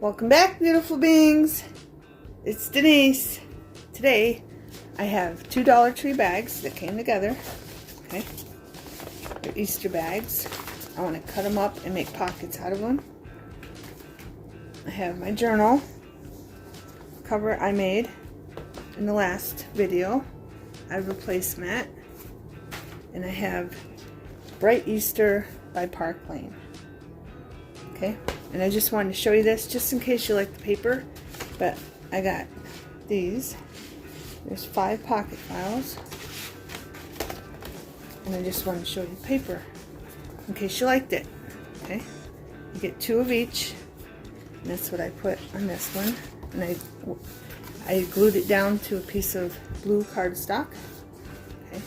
Welcome back, beautiful beings. It's Denise. Today I have two Dollar Tree bags that came together. Okay, they're Easter bags. I want to cut them up and make pockets out of them. I have my journal cover I made in the last video. I have a placemat, and I have Bright Easter by Park Lane. Okay, and I just wanted to show you this just in case you like the paper, but I got these. There's 5 pocket files, and I just wanted to show you the paper in case you liked it. Okay, you get 2 of each, and that's what I put on this one, and I glued it down to a piece of blue cardstock. Okay.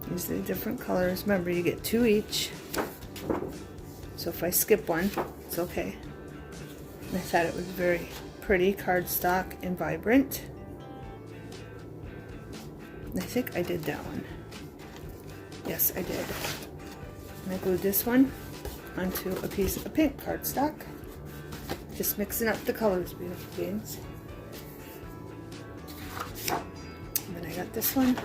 These are the different colors. Remember, you get 2 each. So if I skip one, it's okay. And I thought it was very pretty cardstock and vibrant. And I think I did that one. Yes, I did. And I glued this one onto a piece of pink cardstock. Just mixing up the colors, beautiful beings. And then I got this one.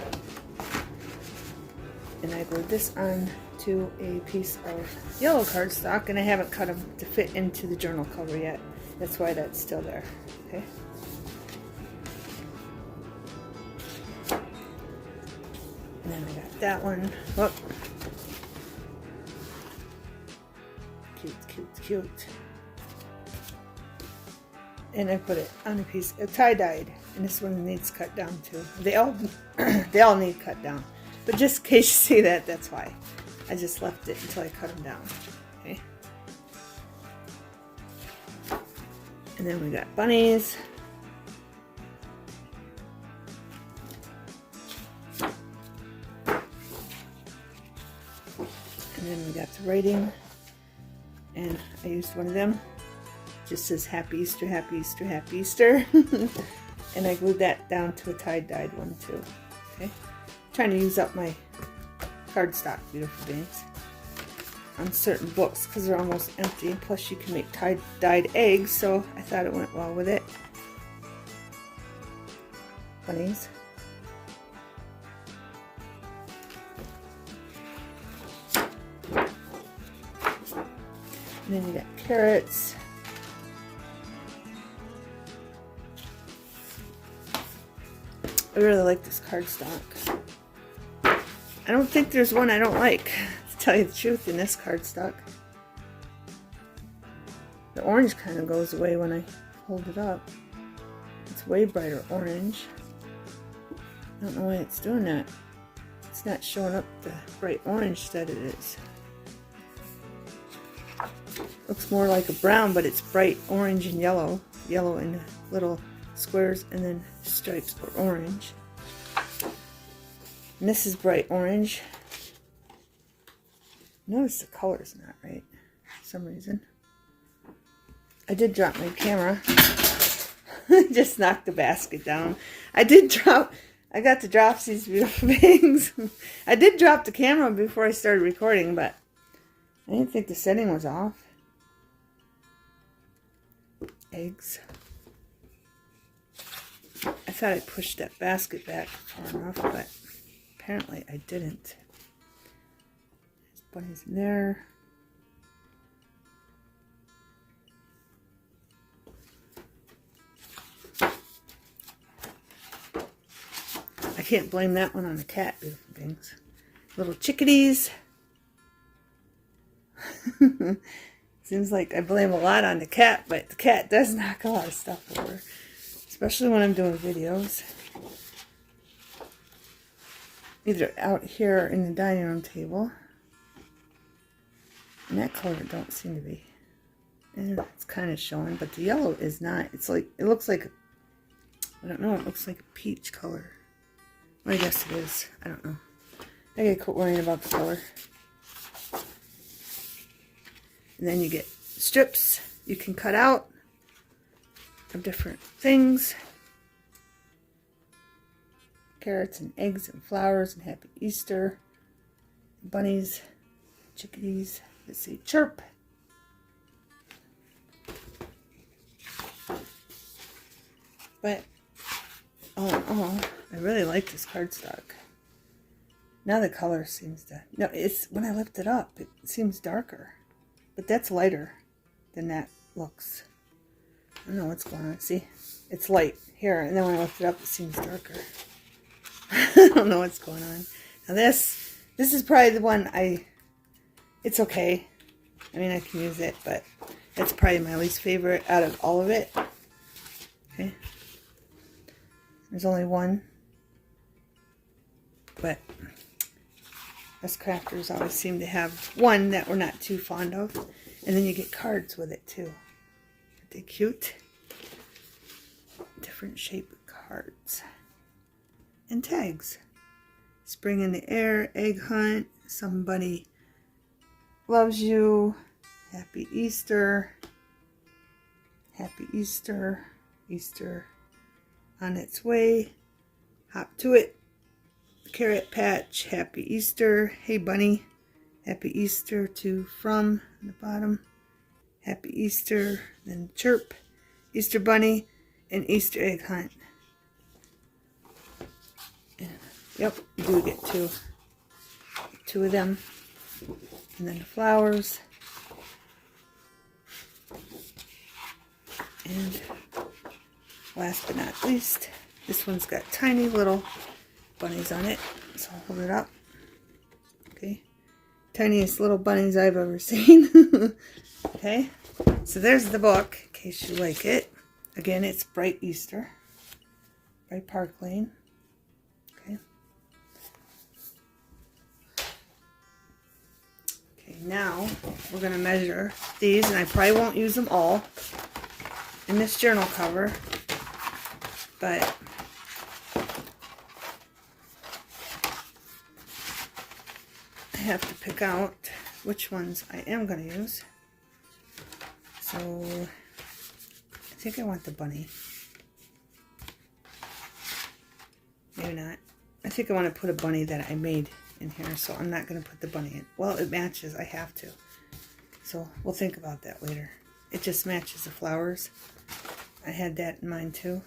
And I glued this on to a piece of yellow cardstock, and I haven't cut them to fit into the journal cover yet. That's why that's still there. Okay. And then I got that one. Oh. Cute, cute, cute. And I put it on a piece of tie-dyed, and this one needs cut down too. They all need cut down. But just in case you see that, that's why. I just left it until I cut them down. Okay. And then we got bunnies. And then we got the writing. And I used one of them. Just says Happy Easter, Happy Easter, Happy Easter. And I glued that down to a tie-dyed one too. Okay. Trying to use up my cardstock, beautiful beings, on certain books because they're almost empty. Plus, you can make tie-dyed eggs, so I thought it went well with it. Bunnies. And then you got carrots. I really like this cardstock. I don't think there's one I don't like, to tell you the truth, in this cardstock. The orange kind of goes away when I hold it up. It's way brighter orange. I don't know why it's doing that. It's not showing up the bright orange that it is. Looks more like a brown, but it's bright orange and yellow. Yellow in the little squares, and then stripes are orange. And this is bright orange. Notice the color's not right for some reason. I did drop my camera. Just knocked the basket down. I got the dropsies, beautiful things. I did drop the camera before I started recording, but I didn't think the setting was off. Eggs. I thought I pushed that basket back far enough, but apparently I didn't. There's bunnies in there. I can't blame that one on the cat, beautiful things. Little chickadees. Seems like I blame a lot on the cat, but the cat does knock a lot of stuff over. Especially when I'm doing videos. Either out here in the dining room table. And that color don't seem to be. And it's kind of showing, but the yellow is not. It's like, it looks like, I don't know, it looks like a peach color. Well, I guess it is. I don't know. I gotta quit worrying about the color. And then you get strips you can cut out of different things. Carrots and eggs and flowers and Happy Easter. Bunnies. chickadees that say chirp. But oh, I really like this cardstock. Now the color seems to, no, it's when I lift it up, it seems darker. But that's lighter than that looks. I don't know what's going on. See, it's light here, and then when I lift it up, it seems darker. I don't know what's going on. Now this is probably the one it's okay. I mean, I can use it, but it's probably my least favorite out of all of it. Okay. There's only one. But us crafters always seem to have one that we're not too fond of. And then you get cards with it too. Aren't they cute? Different shape cards. And tags. Spring in the air, egg hunt, somebody loves you, happy Easter, Easter on its way, hop to it, carrot patch, happy Easter, hey bunny, happy Easter to from on the bottom, happy Easter, then chirp, Easter bunny, and Easter egg hunt. Yep, you do get two of them. And then the flowers. And last but not least, this one's got tiny little bunnies on it. So I'll hold it up. Okay. Tiniest little bunnies I've ever seen. Okay. So there's the book, in case you like it. Again, it's Bright Easter by Park Lane. Now we're going to measure these, and I probably won't use them all in this journal cover, but I have to pick out which ones I am going to use. So I think I want the bunny. Maybe not. I think I want to put a bunny that I made in here, so I'm not going to put the bunny in. Well, it matches. I have to. So we'll think about that later. It just matches the flowers. I had that in mind too.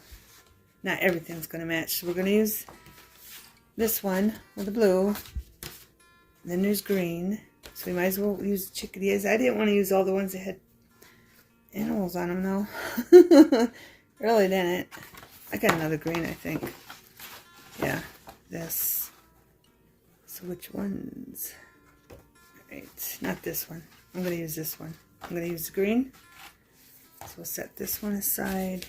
Not everything's going to match. So we're going to use this one with the blue. Then there's green. So we might as well use chickadees. I didn't want to use all the ones that had animals on them though. Really didn't. I got another green, I think. Yeah, this. So which ones? Alright, not this one. I'm going to use this one. I'm going to use the green. So we'll set this one aside.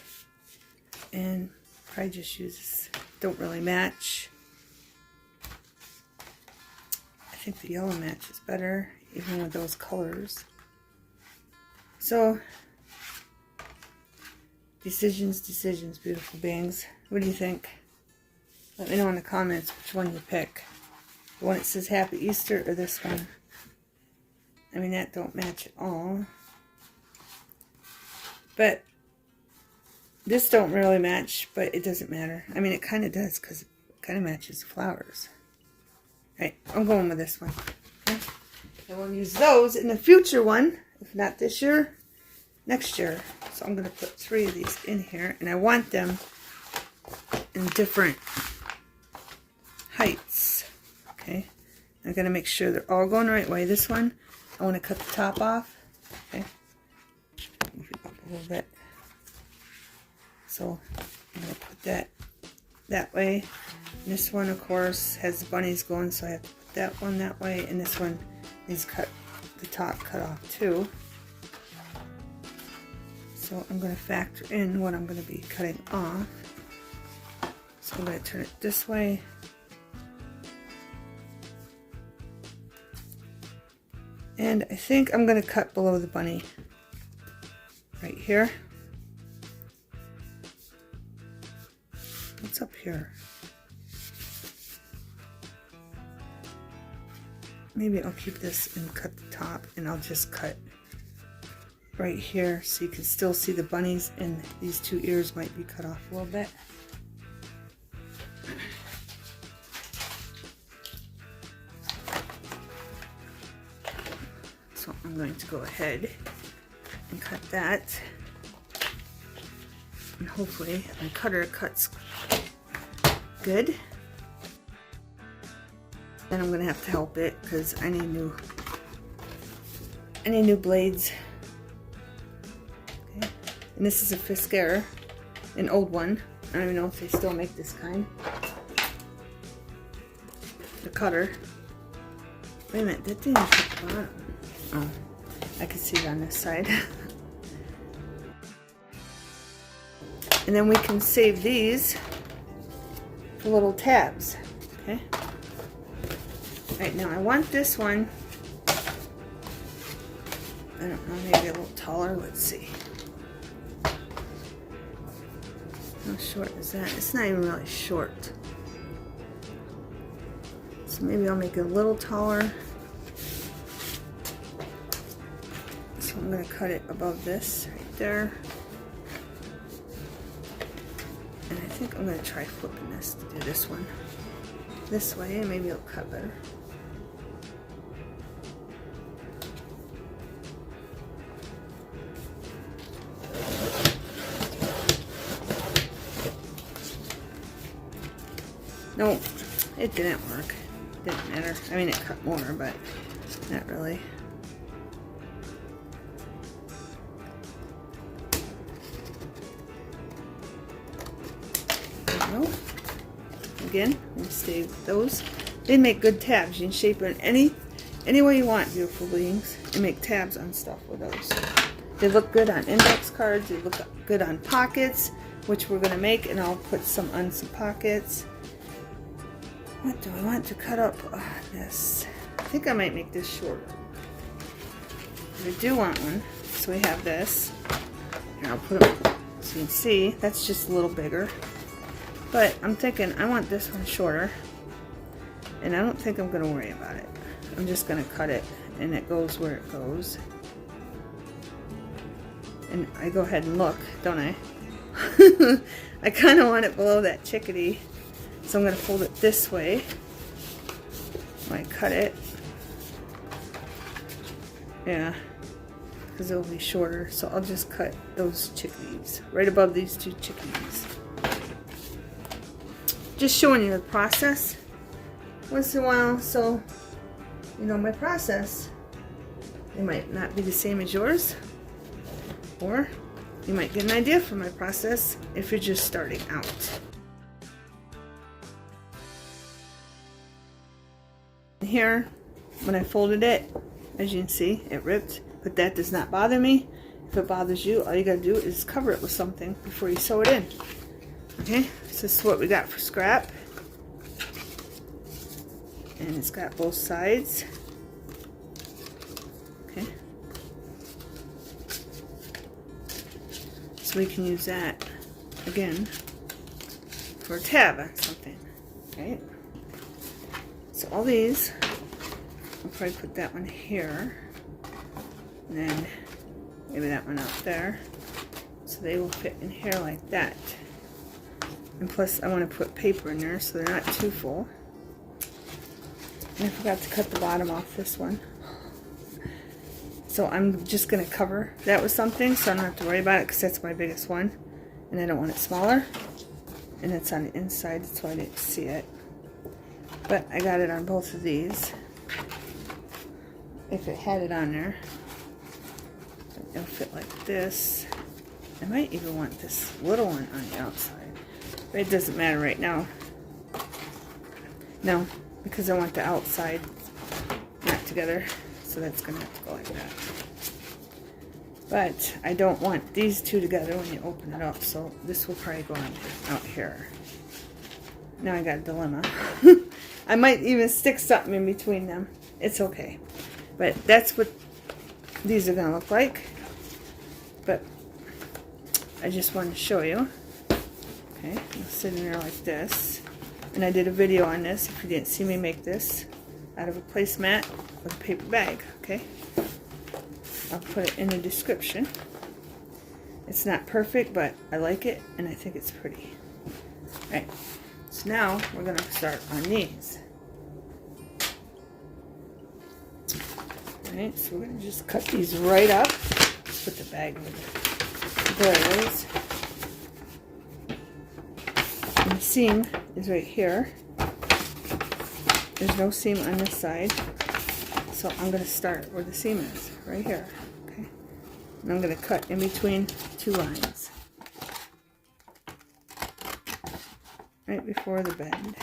And probably just use this. Don't really match. I think the yellow matches better, even with those colors. So, decisions, beautiful beings. What do you think? Let me know in the comments which one you pick. The one that says Happy Easter or this one. I mean, that don't match at all. But this don't really match, but it doesn't matter. I mean, it kind of does because it kind of matches the flowers. Alright, I'm going with this one. Okay? And we'll use those in the future one. If not this year, next year. So I'm going to put 3 of these in here. And I want them in different heights. Okay, I'm going to make sure they're all going the right way. This one, I want to cut the top off. Okay, move it up a little bit. So I'm going to put that way. And this one, of course, has the bunnies going, so I have to put that one that way. And this one needs the top cut off too. So I'm going to factor in what I'm going to be cutting off. So I'm going to turn it this way. And I think I'm going to cut below the bunny right here. What's up here? Maybe I'll keep this and cut the top, and I'll just cut right here so you can still see the bunnies, and these 2 ears might be cut off a little bit. I'm going to go ahead and cut that. And hopefully my cutter cuts good. Then I'm gonna have to help it because I need new blades. Okay. And this is a Fiskars, an old one. I don't even know if they still make this kind. The cutter. Wait a minute, that thing is at the bottom. Oh, I can see it on this side. And then we can save these for little tabs. Okay. Right, now I want this one, I don't know, maybe a little taller. Let's see. How short is that? It's not even really short. So maybe I'll make it a little taller. So I'm going to cut it above this right there. And I think I'm going to try flipping this to do this one this way, and maybe it'll cut better. No, it didn't work. Didn't matter. I mean, it cut more, but not really. There we go. Again, I'm going to save those. They make good tabs. You can shape it any way you want, beautiful beings, and make tabs on stuff with those. They look good on index cards. They look good on pockets, which we're going to make, and I'll put some on some pockets. What do I want to cut up this? I think I might make this shorter. I do want one. So we have this. Here, I'll put it so you can see. That's just a little bigger. But I'm thinking I want this one shorter. And I don't think I'm going to worry about it. I'm just going to cut it. And it goes where it goes. And I go ahead and look, don't I? I kind of want it below that chickadee. So I'm going to fold it this way when I cut it. Yeah, because it'll be shorter. So I'll just cut those chickadees right above these two chickadees. Just showing you the process once in a while, so you know my process. It might not be the same as yours, or you might get an idea from my process if you're just starting out. Here, when I folded it, as you can see, it ripped, but that does not bother me. If it bothers you, all you gotta do is cover it with something before you sew it in. Okay, so this is what we got for scrap. And it's got both sides. Okay. So we can use that, again, for a tab on something, right? So all these, I'll probably put that one here, and then maybe that one out there, so they will fit in here like that. And plus I want to put paper in there so they're not too full. And I forgot to cut the bottom off this one. So I'm just going to cover that with something so I don't have to worry about it because that's my biggest one. And I don't want it smaller. And it's on the inside, that's why I didn't see it. But I got it on both of these. If it had it on there, it'll fit like this. I might even want this little one on the outside, but it doesn't matter right now. No, because I want the outside not together, so that's gonna have to go like that. But I don't want these two together when you open it up, so this will probably go on out here. Now I got a dilemma. I might even stick something in between them. It's okay. But that's what these are going to look like. But I just wanted to show you. Okay, I'm sitting there like this. And I did a video on this, if you didn't see me make this, out of a placemat with a paper bag. Okay, I'll put it in the description. It's not perfect, but I like it, and I think it's pretty. Alright, so now we're going to start on these. Alright, so we're going to just cut these right up. Let's put the bag where the glare is. And the seam is right here. There's no seam on this side. So I'm going to start where the seam is, right here. Okay. And I'm going to cut in between two lines. Right before the bend.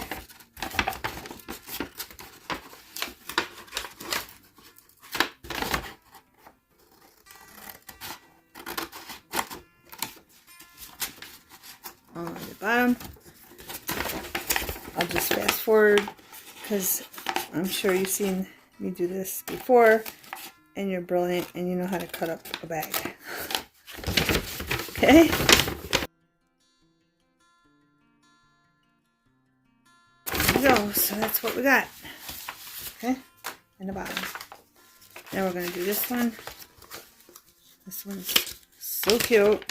On the bottom. I'll just fast forward because I'm sure you've seen me do this before and you're brilliant and you know how to cut up a bag. Okay? There we go. So that's what we got. Okay? And the bottom. Now we're going to do this one. This one's so cute.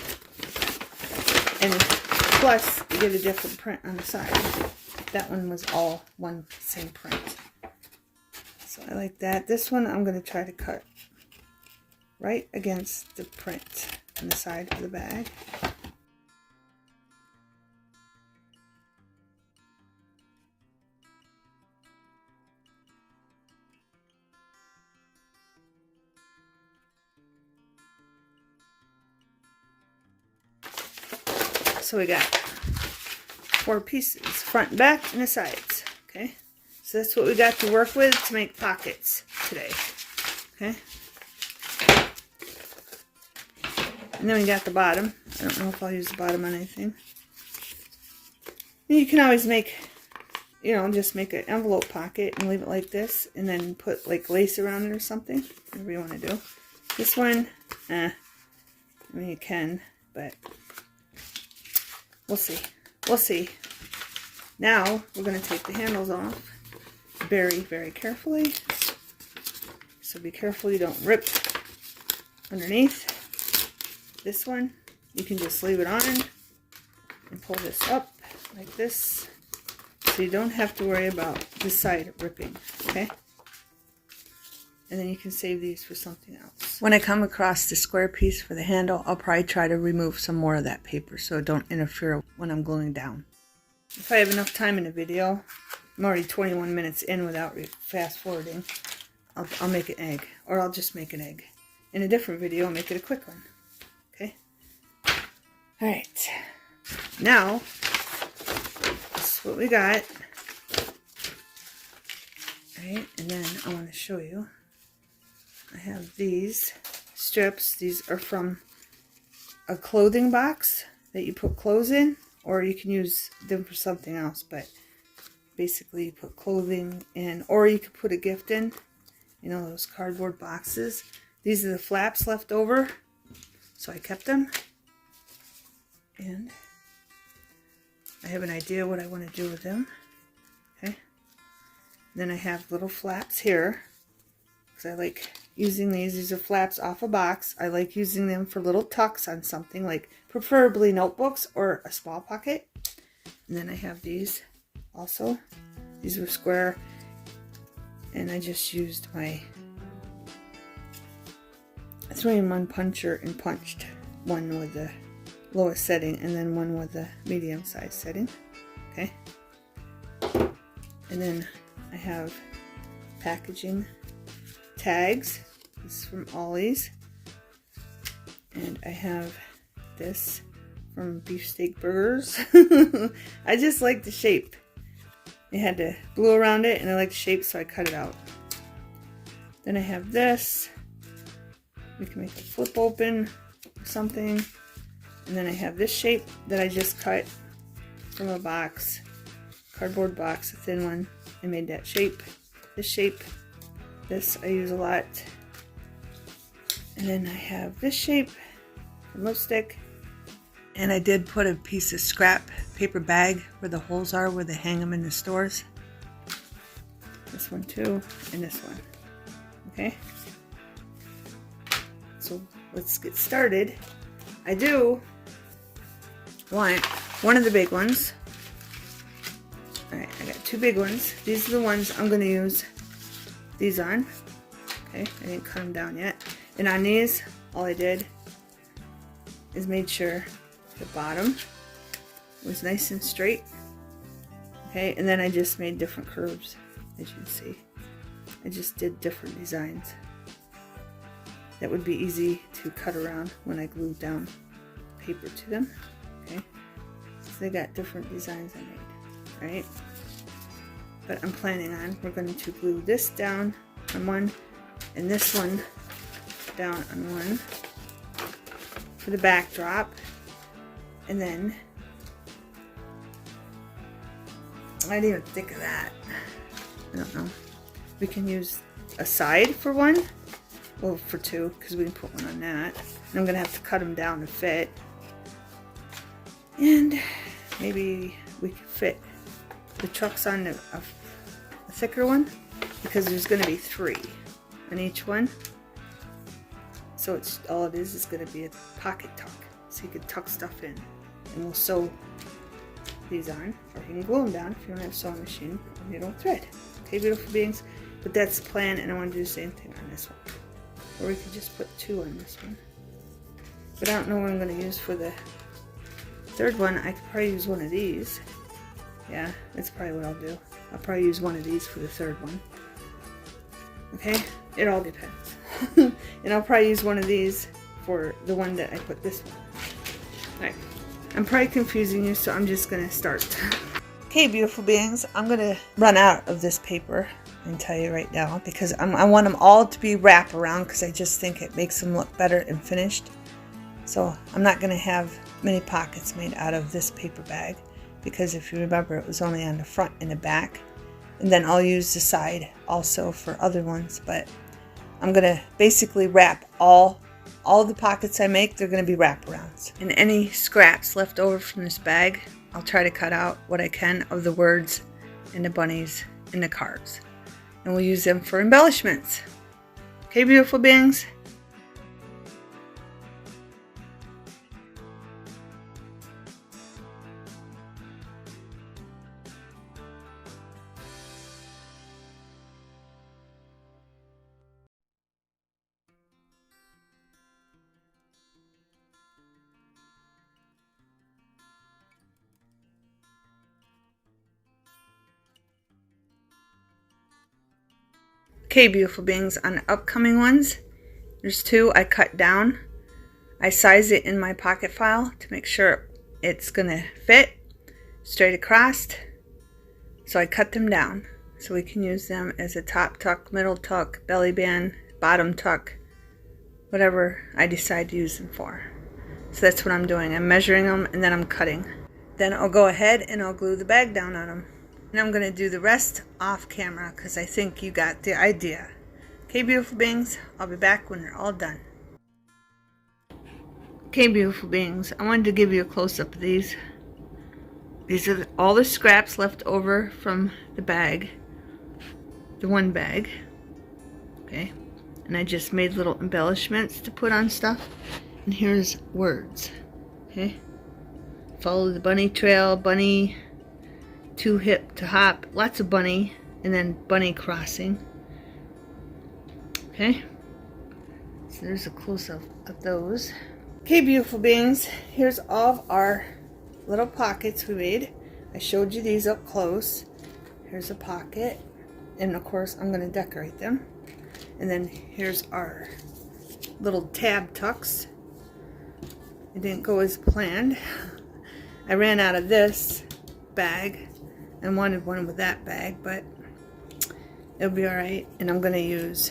And plus, you get a different print on the side. That one was all one same print. So I like that. This one I'm going to try to cut right against the print on the side of the bag. So we got 4 pieces, front and back and the sides. Okay, so that's what we got to work with to make pockets today. Okay, and then we got the bottom. I don't know if I'll use the bottom on anything. And you can always make, you know, just make an envelope pocket and leave it like this, and then put like lace around it or something, whatever you want to do. This one, I mean, you can, but we'll see. We'll see. Now, we're going to take the handles off very, very carefully. So be careful you don't rip underneath. This one, you can just leave it on and pull this up like this. So you don't have to worry about this side ripping, okay? And then you can save these for something else. When I come across the square piece for the handle, I'll probably try to remove some more of that paper so it don't interfere when I'm gluing down. If I have enough time in the video, I'm already 21 minutes in without fast forwarding, I'll make an egg. Or I'll just make an egg. In a different video, I'll make it a quick one. Okay? Alright. Now, this is what we got. Alright, and then I want to show you. I have these strips. These are from a clothing box that you put clothes in, or you can use them for something else, but basically you put clothing in, or you could put a gift in, you know, those cardboard boxes. These are the flaps left over, so I kept them, and I have an idea what I want to do with them. Okay, then I have little flaps here, because I like using these. These are flaps off a box. I like using them for little tucks on something, like preferably notebooks or a small pocket. And then I have these also. These were square, and I just used my 3-in-1 puncher and punched one with the lowest setting and then one with the medium size setting. Okay, and then I have packaging tags. This is from Ollie's, and I have this from Beefsteak Burgers. I just like the shape. It had the glue around it, and I like the shape, so I cut it out. Then I have this. We can make a flip open or something. And then I have this shape that I just cut from a box, cardboard box, a thin one. I made that shape. This shape. This I use a lot. And then I have this shape from lipstick. And I did put a piece of scrap paper bag where the holes are, where they hang them in the stores. This one too, and this one. Okay? So let's get started. I do want one of the big ones. Alright, I got 2 big ones. These are the ones I'm going to use these on. Okay, I didn't cut them down yet. And on these, all I did is made sure the bottom was nice and straight. Okay, and then I just made different curves, as you can see. I just did different designs that would be easy to cut around when I glued down paper to them. Okay, so they got different designs I made, right? But I'm planning on, we're going to glue this down on one and this one down on one for the backdrop, and then I didn't even think of that. I don't know. We can use a side for one, well, for two, because we can put one on that. And I'm gonna have to cut them down to fit, and maybe we could fit the trucks on a thicker one, because there's gonna be 3 on each one. So it's all it is going to be a pocket tuck, so you can tuck stuff in, and we'll sew these on, or you can glue them down if you don't have a sewing machine and you don't thread. Okay, beautiful beings. But that's the plan, and I want to do the same thing on this one, or we could just put 2 on this one. But I don't know what I'm going to use for the third one. I could probably use one of these. Yeah, that's probably what I'll do. I'll probably use one of these for the third one. Okay, it all depends. And I'll probably use one of these for the one that I put this one. Alright, I'm probably confusing you, so I'm just gonna start. Okay, beautiful beings, I'm gonna run out of this paper and tell you right now, because I want them all to be wrap around, because I just think it makes them look better and finished. So I'm not gonna have many pockets made out of this paper bag, because if you remember, it was only on the front and the back. And then I'll use the side also for other ones, but I'm gonna basically wrap all the pockets I make. They're gonna be wraparounds. And any scraps left over from this bag, I'll try to cut out what I can of the words and the bunnies and the cards, and we'll use them for embellishments. Okay, beautiful beings. Okay, beautiful beings, on the upcoming ones, there's 2 I cut down. I size it in my pocket file to make sure it's gonna fit straight across. So I cut them down so we can use them as a top tuck, middle tuck, belly band, bottom tuck, whatever I decide to use them for. So that's what I'm doing. I'm measuring them and then I'm cutting. Then I'll go ahead and I'll glue the bag down on them. And I'm going to do the rest off camera, because I think you got the idea. Okay, beautiful beings, I'll be back when they're all done. Okay, beautiful beings, I wanted to give you a close-up of these. These are all the scraps left over from the bag, the one bag. Okay, and I just made little embellishments to put on stuff. And here's words. Okay, follow the bunny trail, bunny, too hip to hop, lots of bunny, and then bunny crossing. Okay, so there's a close-up of those. Okay, beautiful beings, here's all of our little pockets we made. I showed you these up close. Here's a pocket, and of course I'm going to decorate them. And then here's our little tab tucks. It didn't go as planned. I ran out of this bag and wanted one with that bag, but it'll be alright. And I'm going to use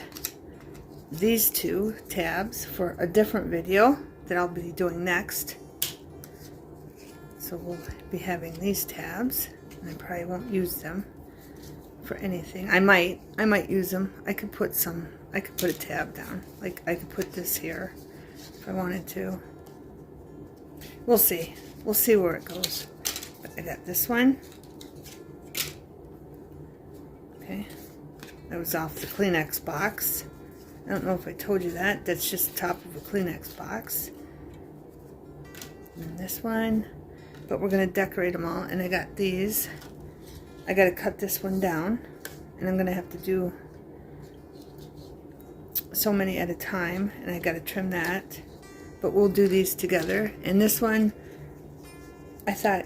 these 2 tabs for a different video that I'll be doing next. So we'll be having these tabs, and I probably won't use them for anything. I might use them. I could put a tab down. Like I could put this here if I wanted to. We'll see. We'll see where it goes. But I got this one. Okay, that was off the Kleenex box. I don't know if I told you that. That's just the top of a Kleenex box. And this one. But we're going to decorate them all. And I got these. I got to cut this one down. And I'm going to have to do so many at a time, and I gotta trim that. But we'll do these together. And this one, I thought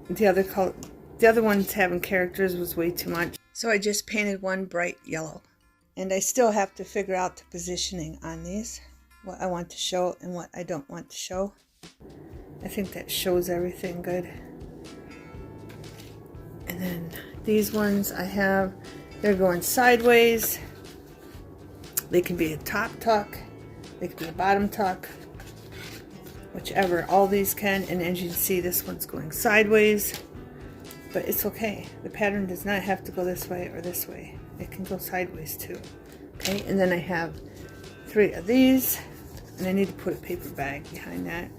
the other ones having characters was way too much. So I just painted one bright yellow. And I still have to figure out the positioning on these, what I want to show and what I don't want to show. I think that shows everything good. And then these ones I have, they're going sideways. They can be a top tuck, they can be a bottom tuck, whichever. All these can, and as you can see, this one's going sideways, but it's okay. The pattern does not have to go this way or this way. It can go sideways too. Okay, and then I have 3 of these, and I need to put a paper bag behind that.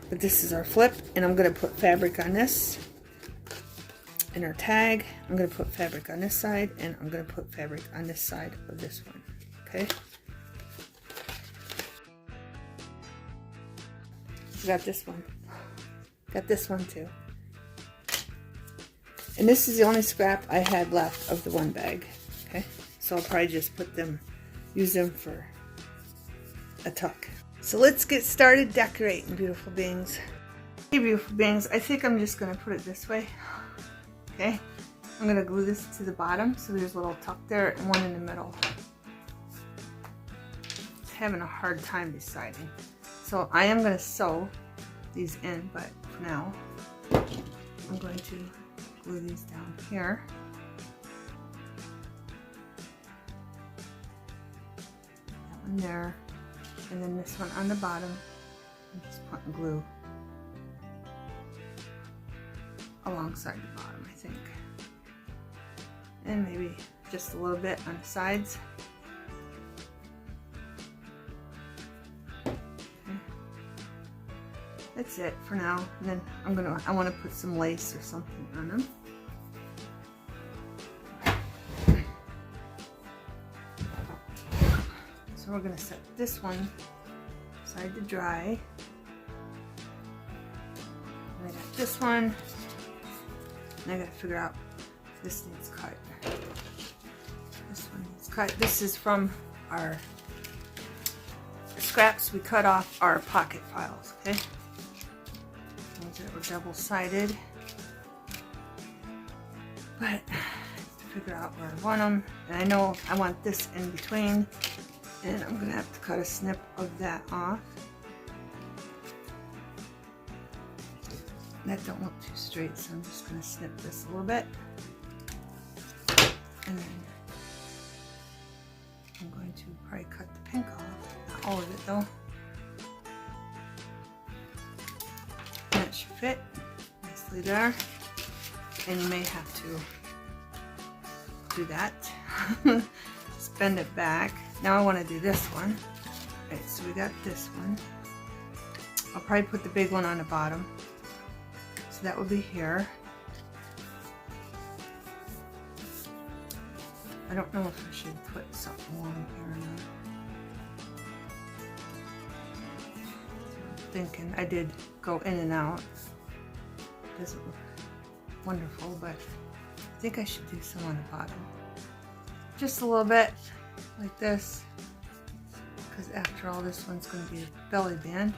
But this is our flip, and I'm going to put fabric on this. And our tag, I'm going to put fabric on this side, and I'm going to put fabric on this side of this one. Okay? Got this one. Got this one too. And this is the only scrap I had left of the one bag. Okay? So I'll probably just use them for a tuck. So let's get started decorating, beautiful beings. Hey, beautiful beings, I think I'm just going to put it this way. Okay? I'm going to glue this to the bottom so there's a little tuck there and one in the middle. It's having a hard time deciding. So I am going to sew these in, but for now I'm going to glue these down here. That one there, and then this one on the bottom. I'm just putting glue alongside the bottom, I think. And maybe just a little bit on the sides. That's it for now. And then I want to put some lace or something on them. So we're going to set this one aside to dry. And I got this one. And I got to figure out if this needs cut. This one needs cut. This is from our scraps we cut off our pocket files, okay? Those that were double-sided. But I have to figure out where I want them. And I know I want this in between. And I'm going to have to cut a snip of that off. That don't look too straight, so I'm just going to snip this a little bit. And then I'm going to probably cut the pink off. Not all of it though. That should fit nicely there. And you may have to do that. Just bend it back. Now I want to do this one. Alright, so we got this one. I'll probably put the big one on the bottom. So that will be here. I don't know if I should put something along here or not. I'm thinking I did go in and out. Doesn't look wonderful, but I think I should do some on the bottom. Just a little bit, like this. Because after all, this one's going to be a belly band.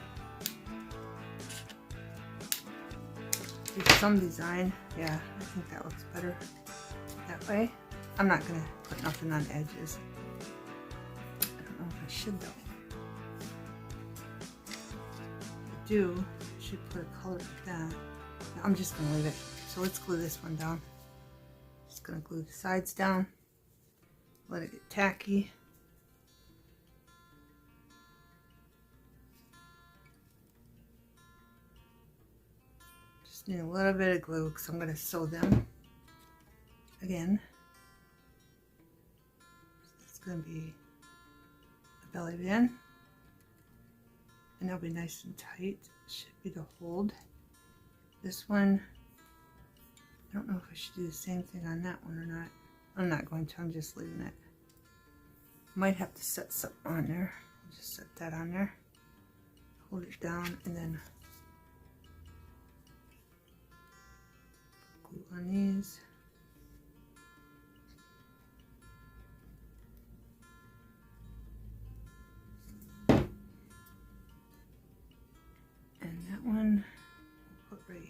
Do some design. Yeah, I think that looks better that way. I'm not going to put nothing on edges. I don't know if I should though. If I do, I should put a color like that. No, I'm just going to leave it. So let's glue this one down. Just going to glue the sides down. Let it get tacky. Just need a little bit of glue because I'm going to sew them again. It's going to be a belly band, and that'll be nice and tight. Should be the hold. This one, I don't know if I should do the same thing on that one or not. I'm not going to, I'm just leaving it. Might have to set something on there. I'll just set that on there. Hold it down and then glue on these.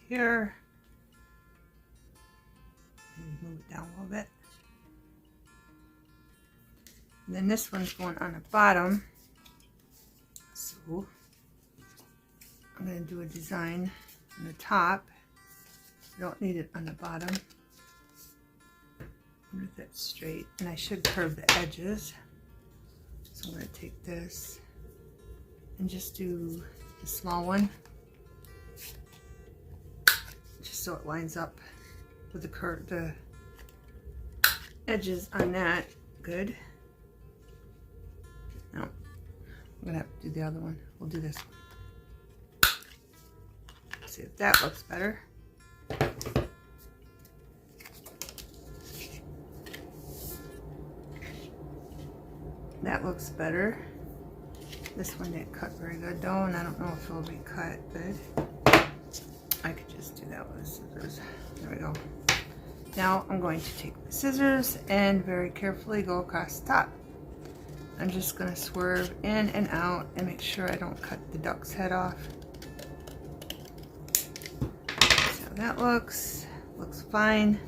here. Maybe move it down a little bit. And then this one's going on the bottom. So I'm going to do a design on the top. I don't need it on the bottom. Move that straight. And I should curve the edges. So I'm going to take this and just do the small one. Just so it lines up with the edges on that. Good. No, I'm going to have to do the other one. We'll do this one. See if that looks better. That looks better. This one didn't cut very good though, and I don't know if it'll be cut good. I could just do that with the scissors. There we go. Now I'm going to take the scissors and very carefully go across the top. I'm just going to swerve in and out and make sure I don't cut the duck's head off. See how that looks. Looks fine.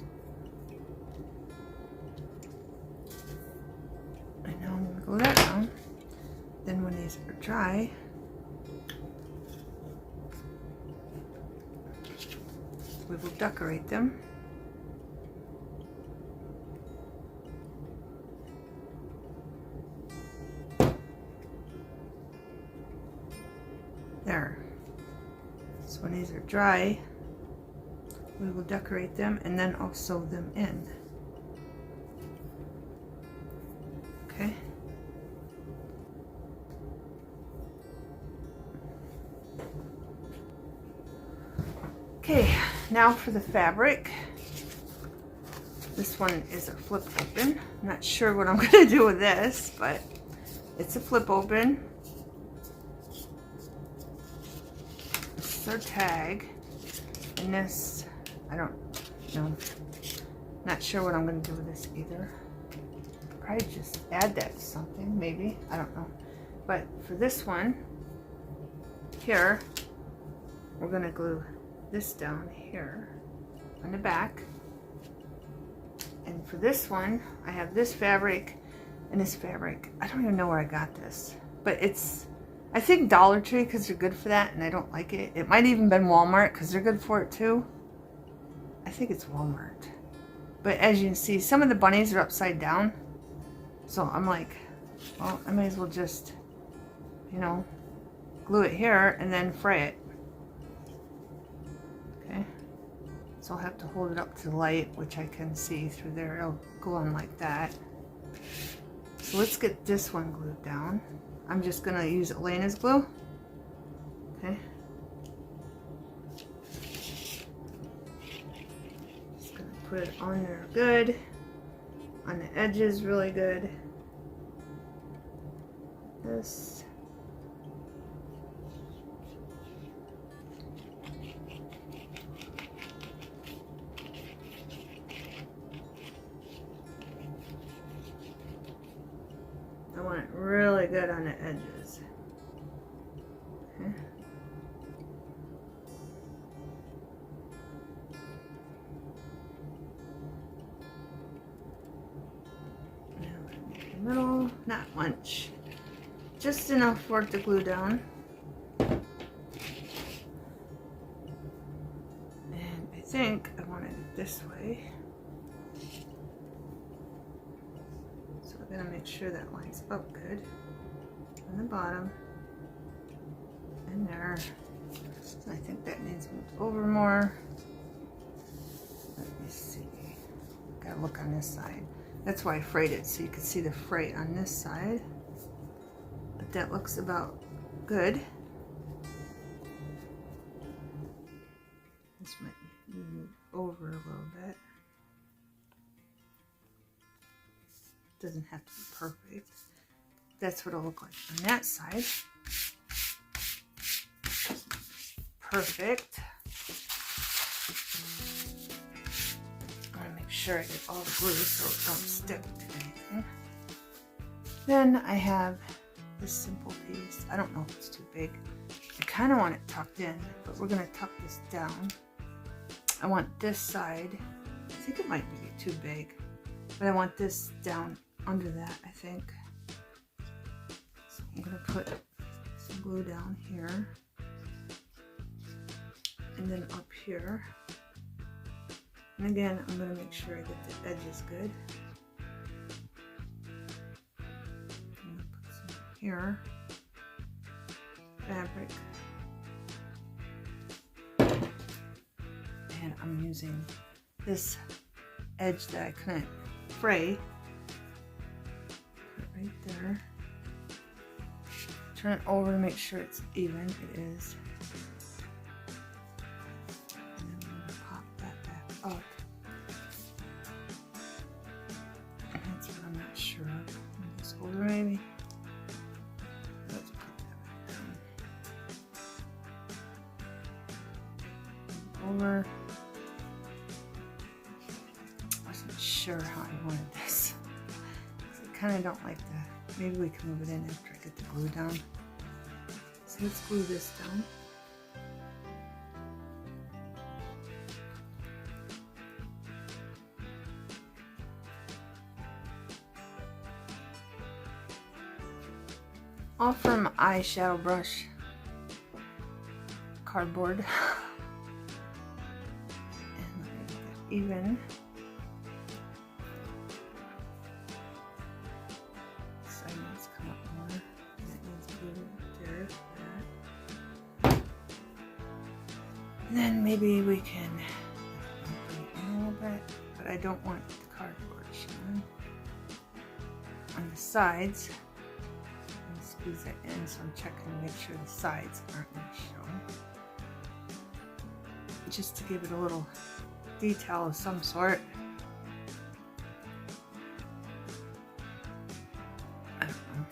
And now I'm going to glue that down. Then when these are dry, we will decorate them. There. So when these are dry, we will decorate them and then I'll sew them in. Okay. Okay, now for the fabric. This one is a flip open. I'm not sure what I'm going to do with this, but it's a flip open. This is our tag. And this, I don't know. Not sure what I'm going to do with this either. Probably just add that to something, maybe. I don't know. But for this one, here, we're going to glue this down here on the back. And for this one, I have this fabric and this fabric. I don't even know where I got this, but it's, I think Dollar Tree because they're good for that, and I don't like it. It might even been Walmart because they're good for it too. I think it's Walmart. But as you can see, some of the bunnies are upside down. So I'm like, well, I may as well just, you know, glue it here and then fray it. Okay. So I'll have to hold it up to the light, which I can see through there. It'll go on like that. So let's get this one glued down. I'm just going to use Elena's glue. Okay. Just going to put it on there good. On the edges really good. This. I want it really good on the edges. Okay. Now, middle, not much. Just enough for it to glue down. And I think I want it this way. I'm going to make sure that lines up good on the bottom and there. So I think that needs moved over more. Let me see. Got to look on this side. That's why I frayed it, so you can see the fray on this side. But that looks about good. This might move over a little bit. Doesn't have to be perfect. That's what it'll look like on that side. Perfect. I want to make sure I get all the glue so it don't stick to anything. Then I have this simple piece. I don't know if it's too big. I kind of want it tucked in, but we're going to tuck this down I want this side, I think it might be too big, but I want this down under that, I think. So I'm gonna put some glue down here and then up here. And again, I'm gonna make sure I get the edges good. I'm gonna put some here, fabric. And I'm using this edge that I couldn't fray. Put it right there. Turn it over to make sure it's even. It is. And then I'm gonna pop that back up. And that's what I'm not sure of. This over maybe. Let's put that back down. Over. Sure how I wanted this. I kind of don't like that. Maybe we can move it in after I get the glue down. So let's glue this down. All from eyeshadow brush cardboard. And let me get that even. And then maybe we can put it in a little bit, but I don't want the cardboard showing on the sides. I'm gonna squeeze that in, so I'm checking to make sure the sides aren't going to show. Just to give it a little detail of some sort. I don't know.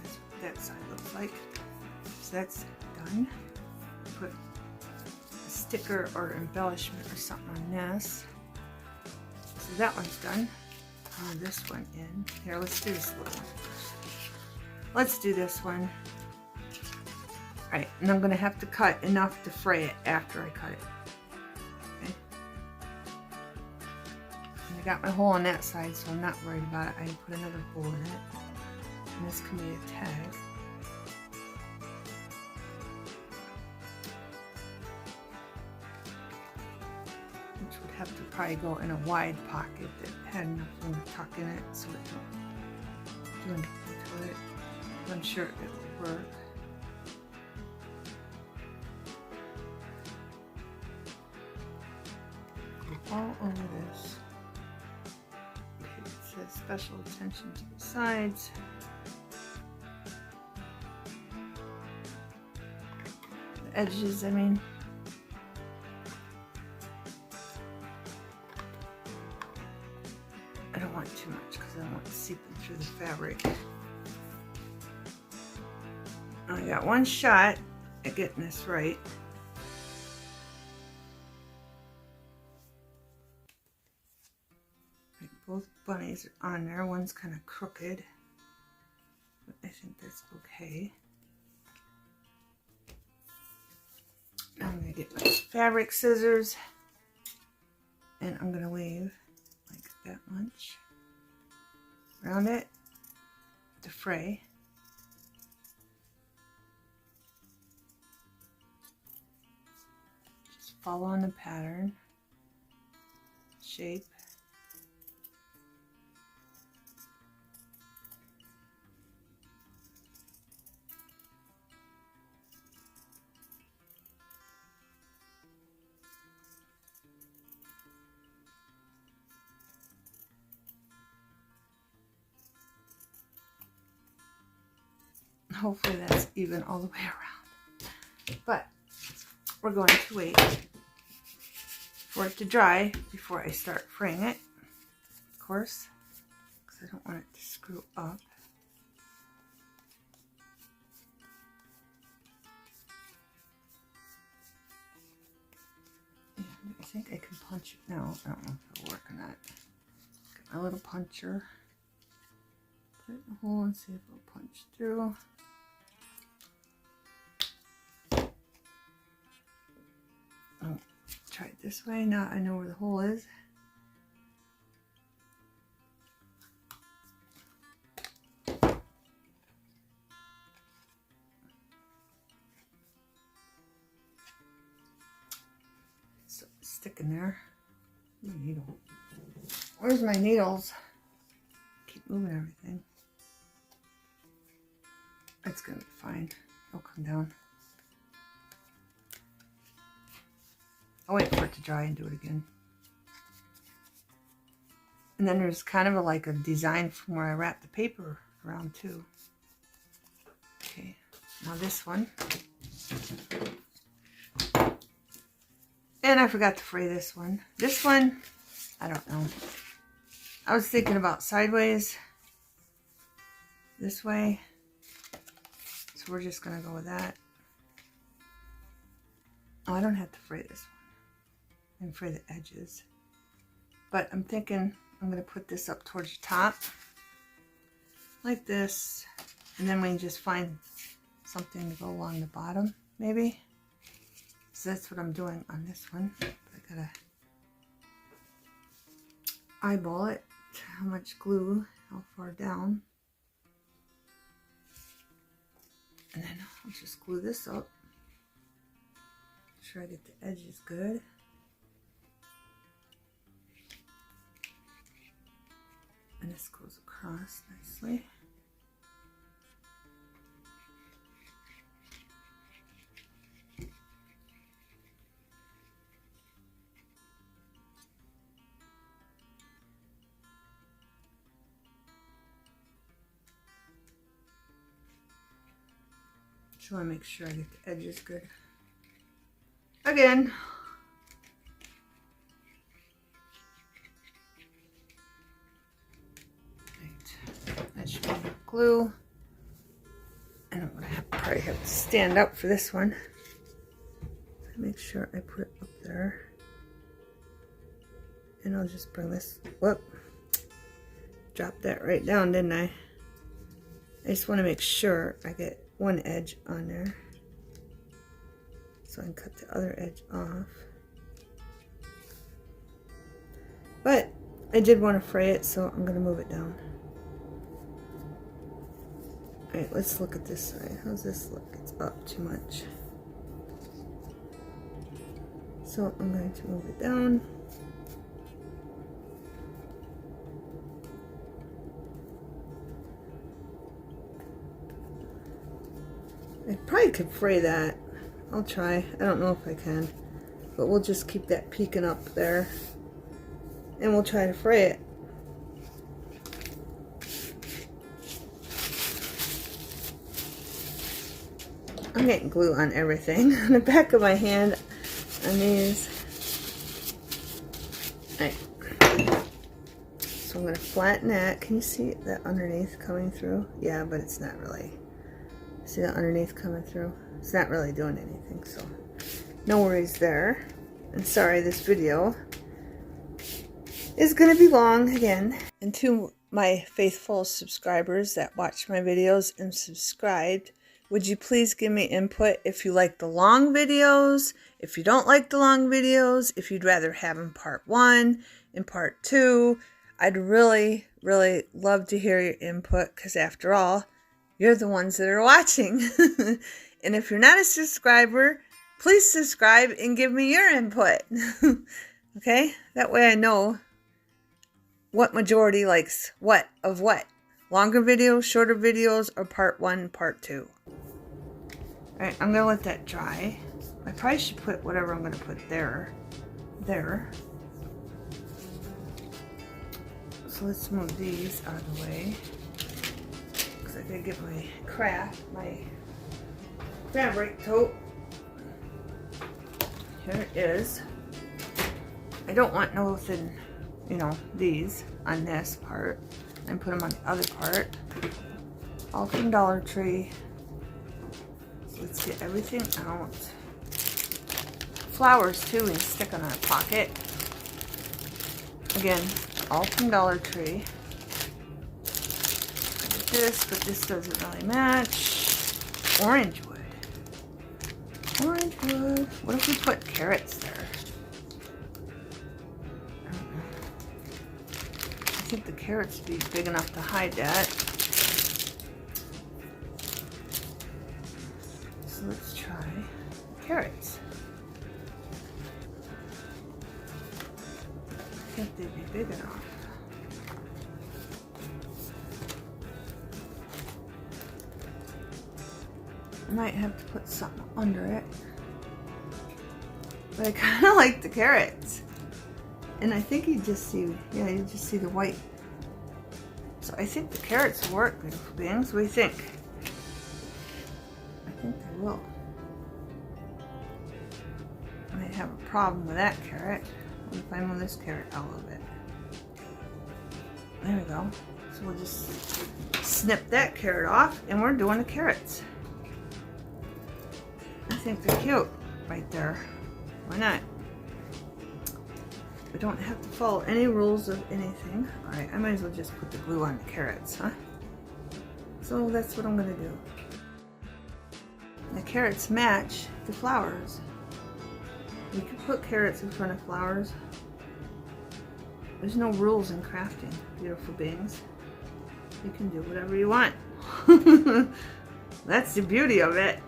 That's what that side looks like. So that's done. Put a sticker or embellishment or something on this. So that one's done. This one in. Here, let's do this little one first. Let's do this one. Alright, and I'm going to have to cut enough to fray it after I cut it. Okay. And I got my hole on that side, so I'm not worried about it. I can put another hole in it. And this can be a tag. Have to probably go in a wide pocket that had enough room to tuck in it so it don't do anything to it. I'm sure it will work. Go all over this. Okay, it says special attention to the sides. The edges, I mean. I don't want too much because I don't want it seeping through the fabric. I got one shot at getting this right. Both bunnies are on there. One's kind of crooked, but I think that's okay. Now I'm going to get my fabric scissors and I'm going to weave that much around it to fray. Just following the pattern, shape. Hopefully that's even all the way around. But we're going to wait for it to dry before I start fraying it, of course, because I don't want it to screw up. And I think I can punch it now. I don't know if it'll work or not. Get my little puncher. Put it in the hole and see if it'll punch through. try it this way. Now I know where the hole is. So stick in there. Needle. Where's my needles? Keep moving everything. It's gonna be fine. It'll come down. I'll wait for it to dry and do it again. And then there's kind of like a design from where I wrap the paper around too. Okay, now this one. And I forgot to fray this one. This one, I don't know. I was thinking about sideways, this way. So we're just gonna go with that. Oh, I don't have to fray this one. And fray the edges. But I'm thinking I'm going to put this up towards the top. Like this. And then we can just find something to go along the bottom, maybe. So that's what I'm doing on this one. But I gotta eyeball it. How much glue, how far down. And then I'll just glue this up. Make sure I get the edges good. And this goes across nicely. Just want to make sure I get the edges good. Again. That should be glue. And I'm gonna probably have to stand up for this one. Make sure I put it up there. And I'll just bring this, whoop, drop that right down, didn't I? I just want to make sure I get one edge on there. So I can cut the other edge off. But I did want to fray it, so I'm gonna move it down. Alright, let's look at this side. How's this look? It's up too much. So I'm going to move it down. I probably could fray that. I'll try. I don't know if I can. But we'll just keep that peeking up there. And we'll try to fray it. I'm getting glue on everything. On the back of my hand, on these. Alright. So I'm going to flatten that. Can you see that underneath coming through? Yeah, but it's not really. See that underneath coming through? It's not really doing anything, so no worries there. And sorry, this video is going to be long again. And to my faithful subscribers that watch my videos and subscribed, would you please give me input if you like the long videos, if you don't like the long videos, if you'd rather have them part 1 and part 2. I'd really, really love to hear your input because after all, you're the ones that are watching. And if you're not a subscriber, please subscribe and give me your input. Okay? That way I know what majority likes what of what. Longer videos, shorter videos, or part 1, part 2. Alright, I'm going to let that dry. I probably should put whatever I'm going to put there. So let's move these out of the way. Because I gotta get my craft, my fabric tote. Here it is. I don't want nothing, you know, these on this part. And put them on the other part. All from Dollar Tree. So let's get everything out. Flowers too, we can stick in our pocket. Again, all from Dollar Tree. This, but this doesn't really match. Orange wood. Orange wood. What if we put carrots there? think the carrots would be big enough to hide that. So let's try carrots. I think they'd be big enough. I might have to put something under it. But I kind of like the carrots. And I think you just see, yeah, you just see the white. So I think the carrots will work, beautiful beings. What do you think? I think they will. I might have a problem with that carrot. Let me find move this carrot out a little bit. There we go. So we'll just snip that carrot off, and we're doing the carrots. I think they're cute right there. Why not? We don't have to follow any rules of anything. Alright, I might as well just put the glue on the carrots, huh? So that's what I'm going to do. The carrots match the flowers. You can put carrots in front of flowers. There's no rules in crafting, beautiful beings. You can do whatever you want. That's the beauty of it.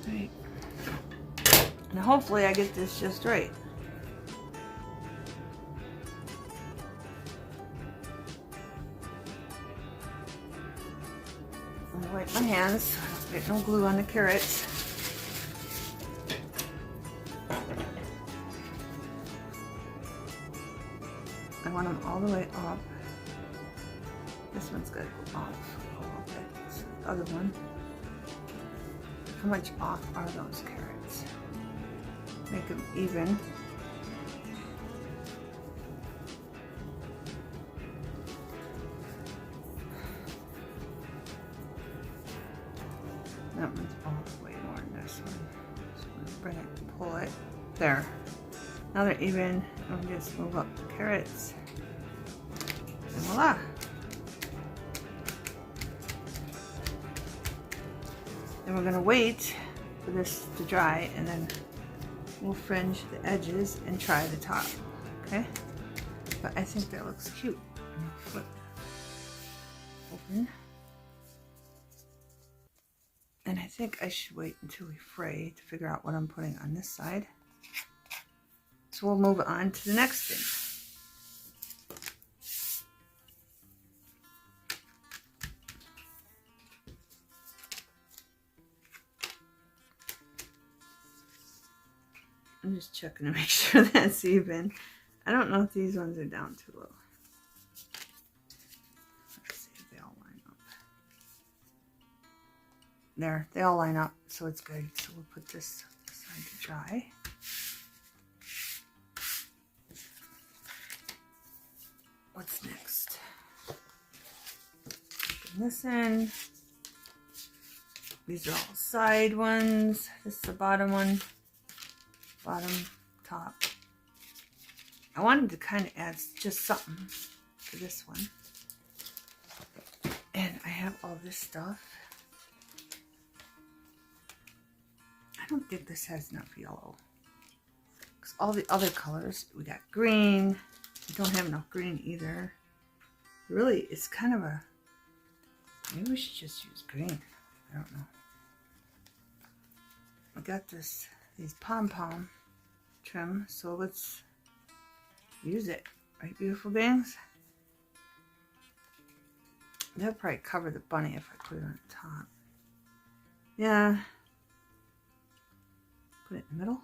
Right. Now hopefully I get this just right. I'm gonna wipe my hands so I don't get no glue on the carrots. I want them all the way up. This one's got to go off a little bit. This other one. How much off are those carrots? Make them even. That one's off way more than this one. So I'm gonna bring it, pull it. There. Now they're even. And we just move up the carrots. And voila. And we're going to wait for this to dry, and then we'll fringe the edges and try the top, okay? But I think that looks cute. Flip open. And I think I should wait until we fray to figure out what I'm putting on this side. So we'll move on to the next thing. I'm just checking to make sure that's even. I don't know if these ones are down too low. Let's see if they all line up. There, they all line up, so it's good. So we'll put this aside to dry. What's next? Putting this in. These are all side ones. This is the bottom one. Bottom, top. I wanted to kind of add just something to this one. And I have all this stuff. I don't think this has enough yellow. Because all the other colors, we got green. We don't have enough green either. Really, it's kind of a... Maybe we should just use green. I don't know. I got these pom-pom trim, so let's use it. Right, beautiful beings? That'll probably cover the bunny if I put it on the top. Yeah. Put it in the middle.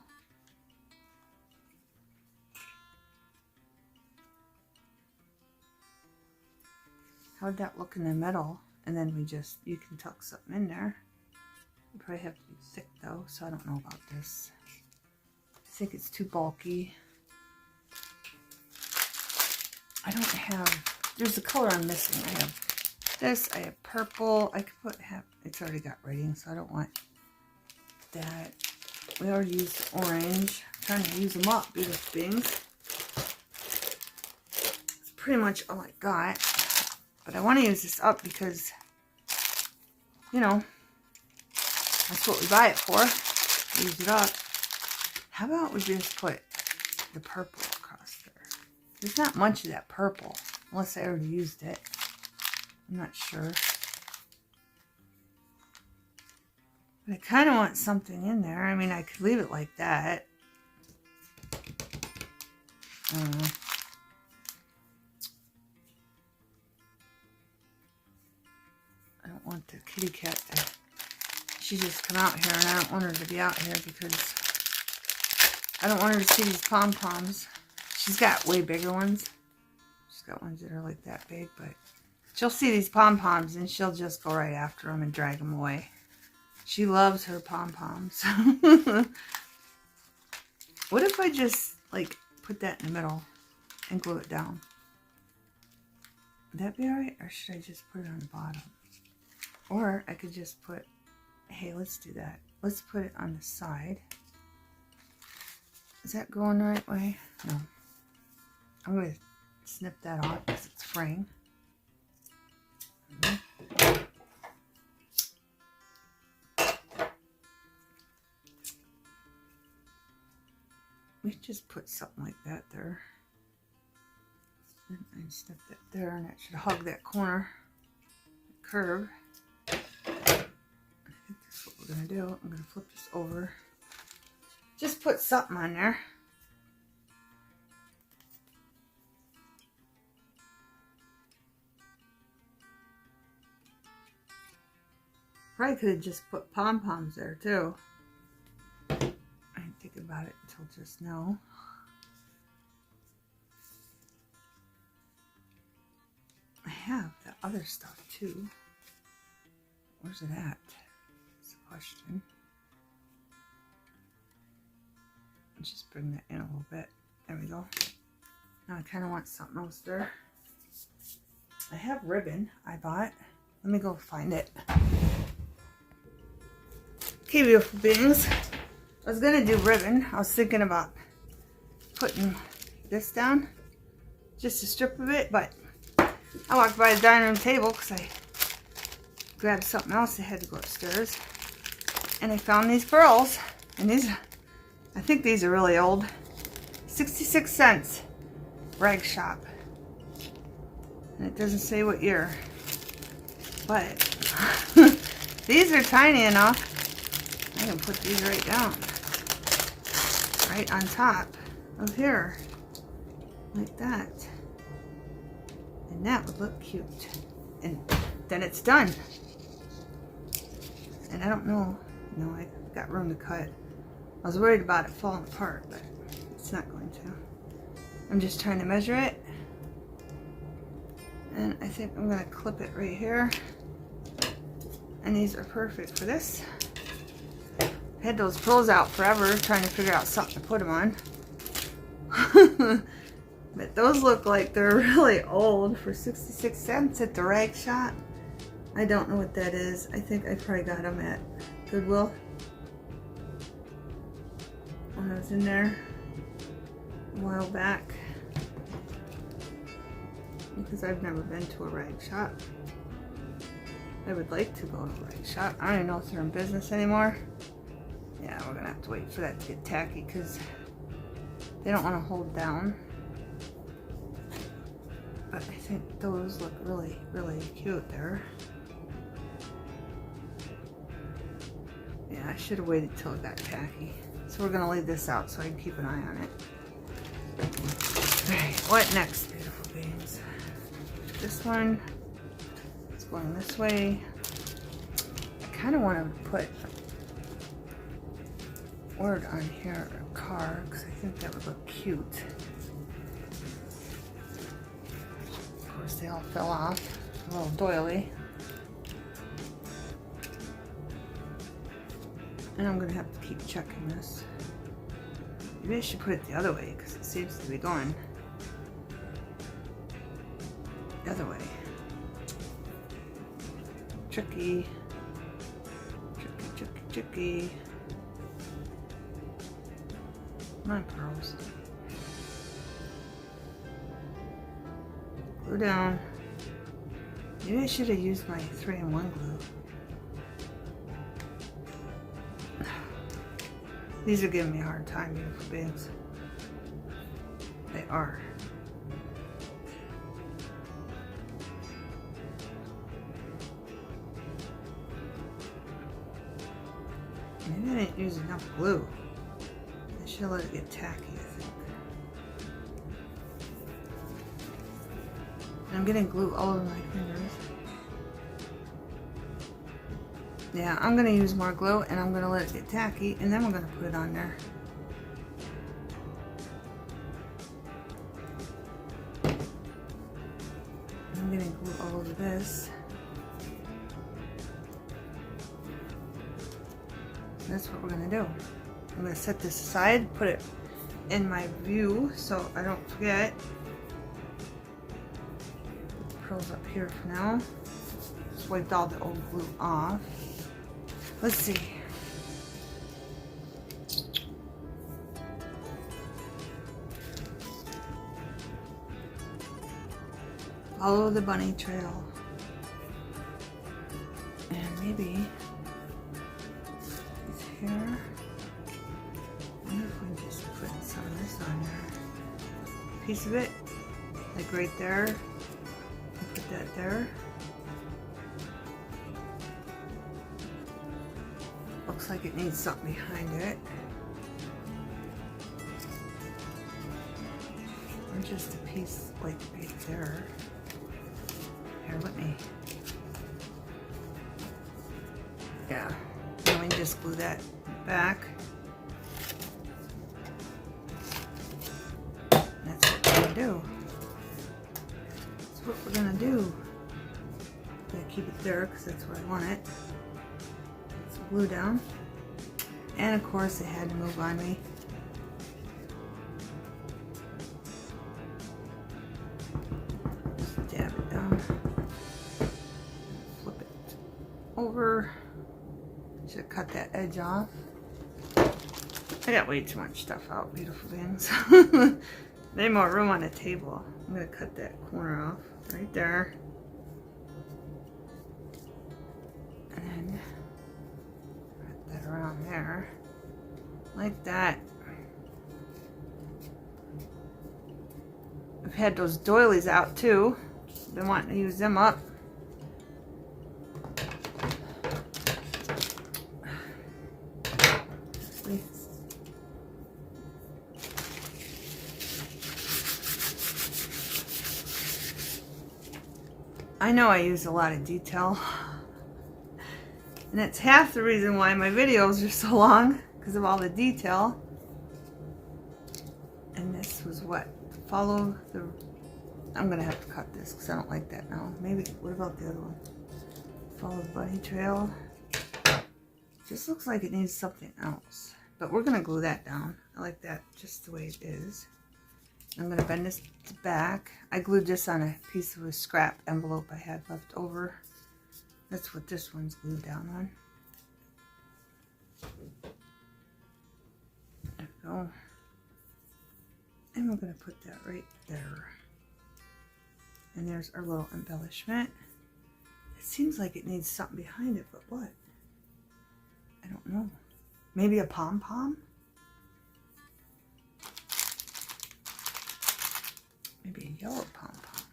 How'd that look in the middle? And then we just, you can tuck something in there. You probably have to be thick though, so I don't know about this. I think it's too bulky. I don't have, there's a color I'm missing. I have this, I have purple. I could put, it's already got writing, so I don't want that. We already used orange. I'm trying to use them up, beautiful beings. It's pretty much all I got. But I want to use this up because, you know, that's what we buy it for. Use it up. How about we just put the purple across there? There's not much of that purple, unless I already used it. I'm not sure. But I kind of want something in there. I mean, I could leave it like that. I don't know. I don't want the kitty cat to... She just come out here, and I don't want her to be out here because I don't want her to see these pom-poms. She's got way bigger ones. She's got ones that are like that big, but she'll see these pom-poms and she'll just go right after them and drag them away. She loves her pom-poms. What if I just, like, put that in the middle and glue it down? Would that be alright? Or should I just put it on the bottom? Or I could just put... Hey, let's do that. Let's put it on the side. Is that going the right way? No. I'm going to snip that off because it's fraying. We just put something like that there. And snip that there, and that should hug that corner curve. What we're going to do, I'm going to flip this over. Just put something on there. Probably could have just put pom-poms there too. I didn't think about it until just now. I have the other stuff too. Where's it at? Question. Let's just bring that in a little bit. There we go. Now I kind of want something else there. I have ribbon I bought. Let me go find it. Okay, beautiful beings. I was going to do ribbon. I was thinking about putting this down. Just a strip of it, but I walked by the dining room table because I grabbed something else. I had to go upstairs. And I found these pearls, and these, I think these are really old. 66 cents, rag shop. And it doesn't say what year, but these are tiny enough. I can put these right down, right on top of here, like that. And that would look cute. And then it's done. And I don't know. No, I got room to cut. I was worried about it falling apart, but it's not going to. I'm just trying to measure it. And I think I'm going to clip it right here. And these are perfect for this. I had those pearls out forever trying to figure out something to put them on. But those look like they're really old for 66 cents at the rag shop. I don't know what that is. I think I probably got them at Goodwill when I was in there a while back, because I've never been to a rag shop. I would like to go to a rag shop. I don't even know if they're in business anymore. Yeah, we're gonna have to wait for that to get tacky because they don't want to hold down. But I think those look really, really cute there. Yeah, I should have waited till it got tacky. So we're going to leave this out so I can keep an eye on it. Alright, what next, beautiful beings? This one is going this way. I kind of want to put a word on here, a car, because I think that would look cute. Of course, they all fell off. A little doily. And I'm going to have to keep checking this. Maybe I should put it the other way because it seems to be going the other way. Tricky. Tricky, tricky, tricky. My pearls. Glue down. Maybe I should have used my 3-in-1 glue. These are giving me a hard time, beautiful beings. They are. Maybe I didn't use enough glue. I should have let it get tacky, I think. I'm getting glue all over my fingers. Yeah, I'm gonna use more glue and I'm gonna let it get tacky and then we're gonna put it on there. I'm getting glue all over this. That's what we're gonna do. I'm gonna set this aside, put it in my view so I don't forget. Pearls up here for now. Just wiped all the old glue off. Let's see. Follow the bunny trail. And maybe his hair. I wonder if we can just put some of this on there. A piece of it, like right there. I'll put that there. Looks like it needs something behind it. Or just a piece like right there. Here, let me. Yeah, then we just glue that back. That's what we're gonna do. That's what we're gonna do. Gotta keep it there because that's where I want it. So glue down. And of course it had to move on me. Just dab it down. Flip it over. Should have cut that edge off. I got way too much stuff out, beautiful things. There's more room on the table. I'm gonna cut that corner off right there. And then wrap that around there. Like that. I've had those doilies out too. Been wanting to use them up. I know I use a lot of detail, and that's half the reason why my videos are so long, because of all the detail. And this was what? Follow the... I'm gonna have to cut this because I don't like that now. Maybe, what about the other one? Follow the bunny trail. Just looks like it needs something else, but we're gonna glue that down. I like that just the way it is. I'm gonna bend this back. I glued this on a piece of a scrap envelope I had left over. That's what this one's glued down on. There we go. And we're gonna put that right there. And there's our little embellishment. It seems like it needs something behind it, but what? I don't know. Maybe a pom-pom? Maybe a yellow pom-pom.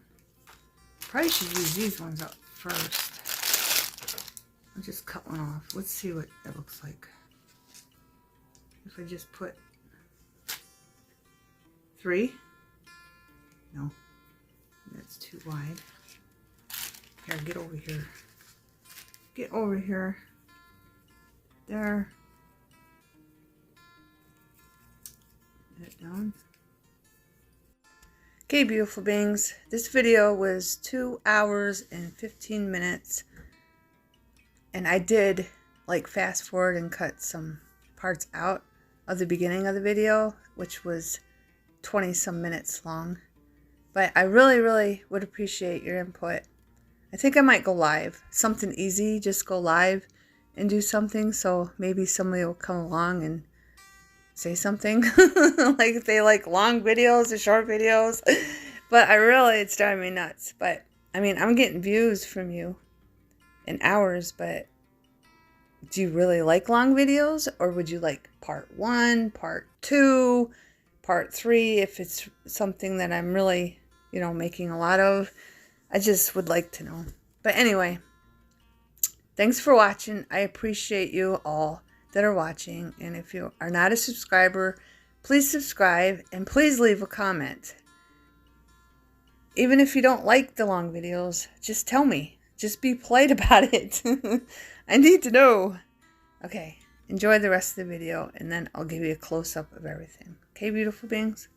Probably should use these ones up first. I'll just cut one off. Let's see what it looks like. If I just put 3. No, that's too wide. Here, get over here. Get over here. There. Put it down. Okay, beautiful beings, this video was 2 hours and 15 minutes, and I did like fast forward and cut some parts out of the beginning of the video, which was 20 some minutes long, but I really would appreciate your input. I think I might go live, something easy, just go live and do something, so maybe somebody will come along and say something. Like if they like long videos or short videos. But it's driving me nuts. But I mean, I'm getting views from you in hours, but do you really like long videos, or would you like part 1, part 2, part 3 if it's something that I'm really, making a lot of? I just would like to know. But anyway, thanks for watching. I appreciate you all that are watching. And if you are not a subscriber, please subscribe and please leave a comment. Even if you don't like the long videos, just tell me. Just be polite about it. I need to know. Okay, enjoy the rest of the video, and then I'll give you a close-up of everything. Okay, beautiful beings?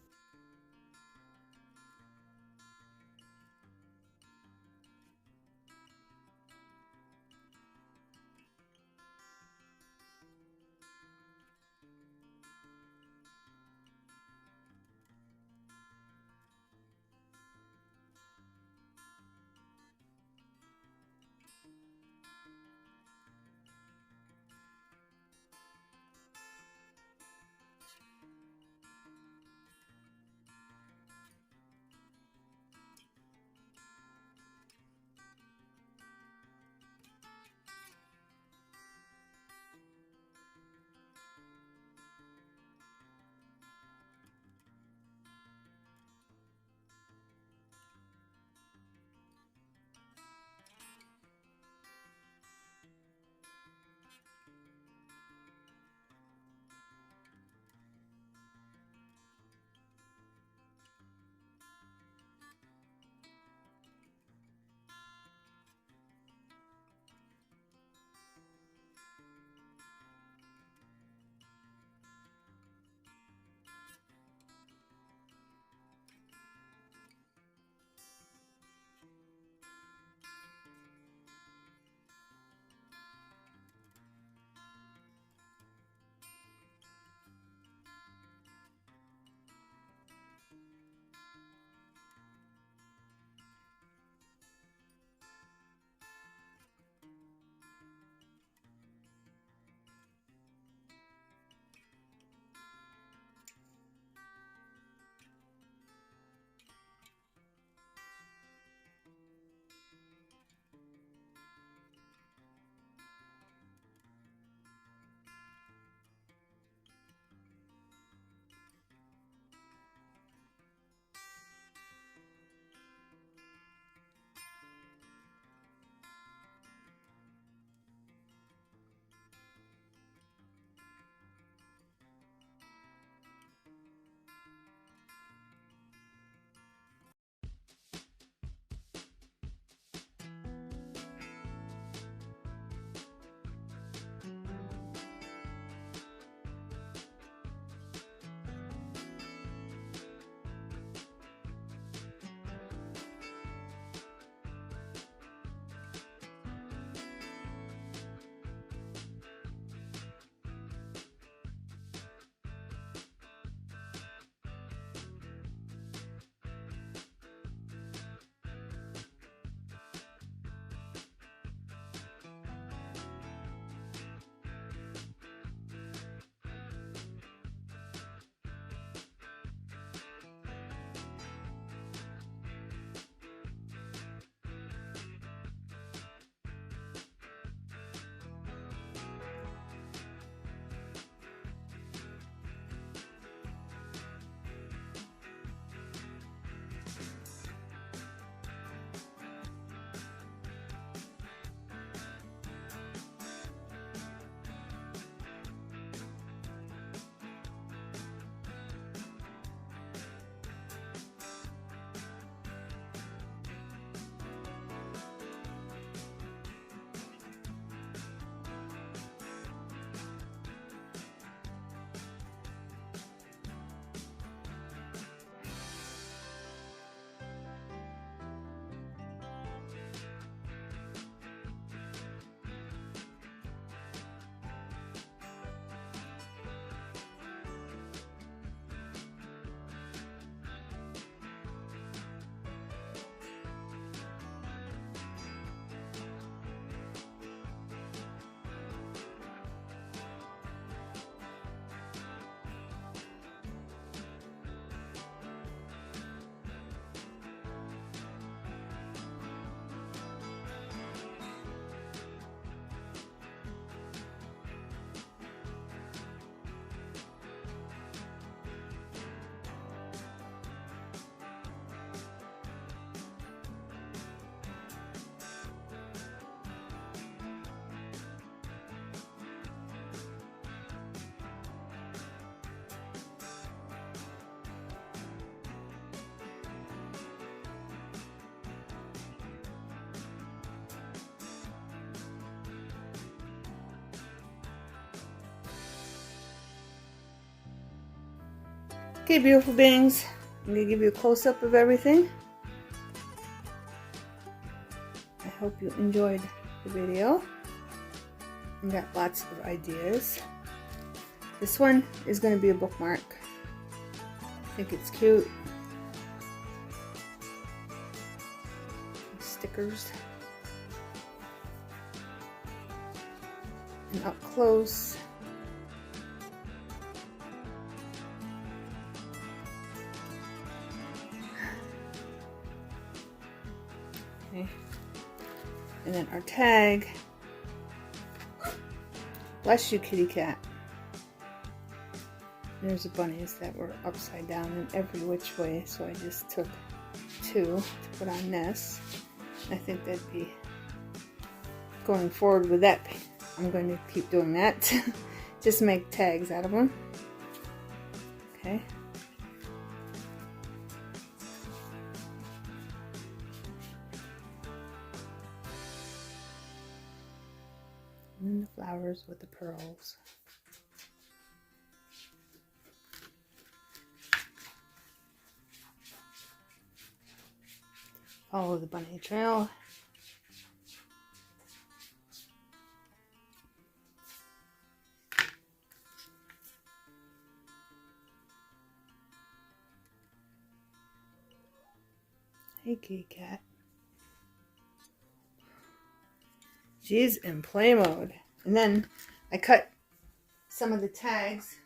Okay, beautiful beings, I'm going to give you a close-up of everything. I hope you enjoyed the video and got lots of ideas. This one is going to be a bookmark. I think it's cute. Stickers. And up close. Okay. And then our tag. Bless you, kitty cat. There's the bunnies that were upside down in every which way, so I just took 2 to put on this. I think that'd be going forward with that. I'm going to keep doing that. Just make tags out of them. Okay. And then the flowers with the pearls. Follow the bunny trail. Hey, kitty cat. She's in play mode. And then I cut some of the tags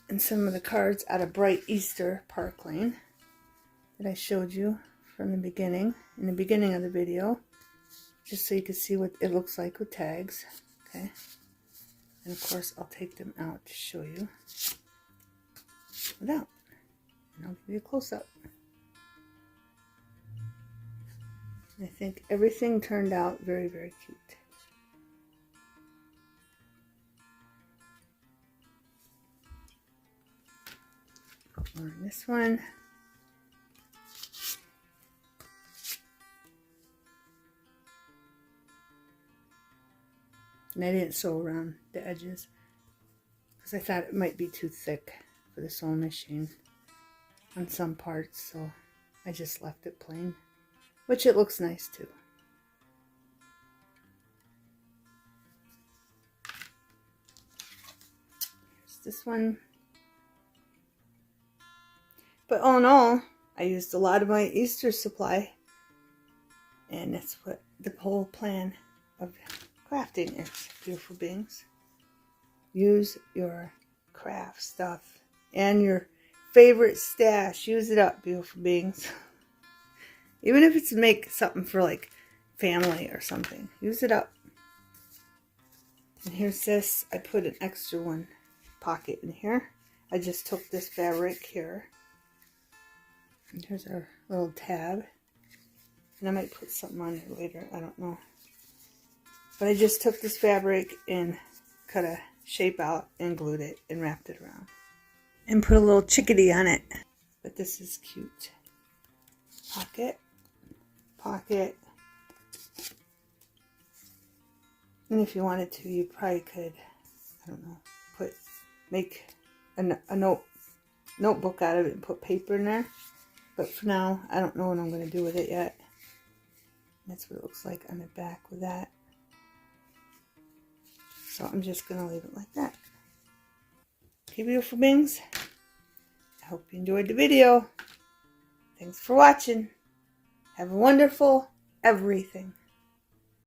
and some of the cards out of Bright Easter Parkland that I showed you from the beginning, in the beginning of the video, just so you can see what it looks like with tags. Okay. And of course, I'll take them out to show you without. And I'll give you a close-up. I think everything turned out very, very cute. Put more in this one. And I didn't sew around the edges because I thought it might be too thick for the sewing machine on some parts, so I just left it plain, which it looks nice too. Here's this one. But all in all, I used a lot of my Easter supply, and that's what the whole plan of crafting is, beautiful beings. Use your craft stuff and your favorite stash. Use it up, beautiful beings. Even if it's to make something for like family or something. Use it up. And here's this. I put an extra one pocket in here. I just took this fabric here. And here's our little tab. And I might put something on it later. I don't know. But I just took this fabric and cut a shape out and glued it and wrapped it around. And put a little chickadee on it. But this is cute. Pocket. Pocket. And if you wanted to, you probably could, I don't know, make a notebook out of it and put paper in there. But for now, I don't know what I'm going to do with it yet. That's what it looks like on the back with that. So I'm just going to leave it like that. Okay, beautiful beings. I hope you enjoyed the video. Thanks for watching. Have a wonderful everything.